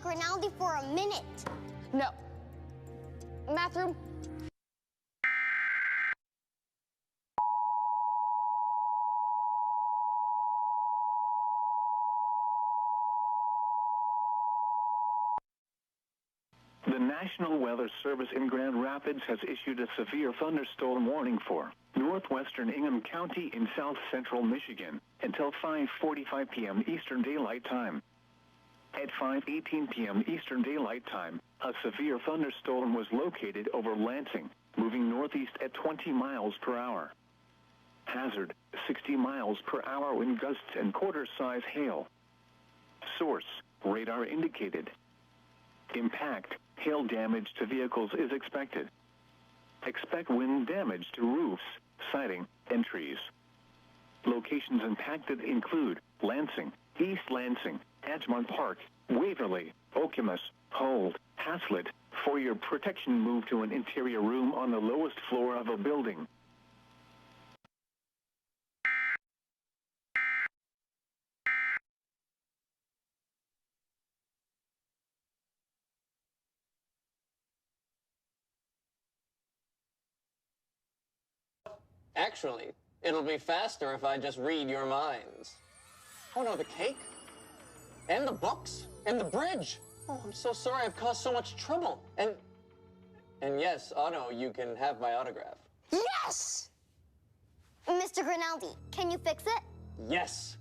Grimaldi for a minute. No. Bathroom. The National Weather Service in Grand Rapids has issued a severe thunderstorm warning for northwestern Ingham County in south-central Michigan until 5:45 p.m. Eastern Daylight Time. At 5:18 p.m. Eastern Daylight Time, a severe thunderstorm was located over Lansing, moving northeast at 20 miles per hour. Hazard, 60 miles per hour wind gusts and quarter-size hail. Source, radar indicated. Impact, hail damage to vehicles is expected. Expect wind damage to roofs, siding, and trees. Locations impacted include Lansing, East Lansing, Edgemont Park, Waverly, Okemos, Hold, Haslett. For your protection, move to an interior room on the lowest floor of a building. Actually, it'll be faster if I just read your minds. Oh no, the cake? And the books? And the bridge? Oh, I'm so sorry I've caused so much trouble. And yes, Otto, you can have my autograph. Yes! Mr. Grimaldi, can you fix it? Yes.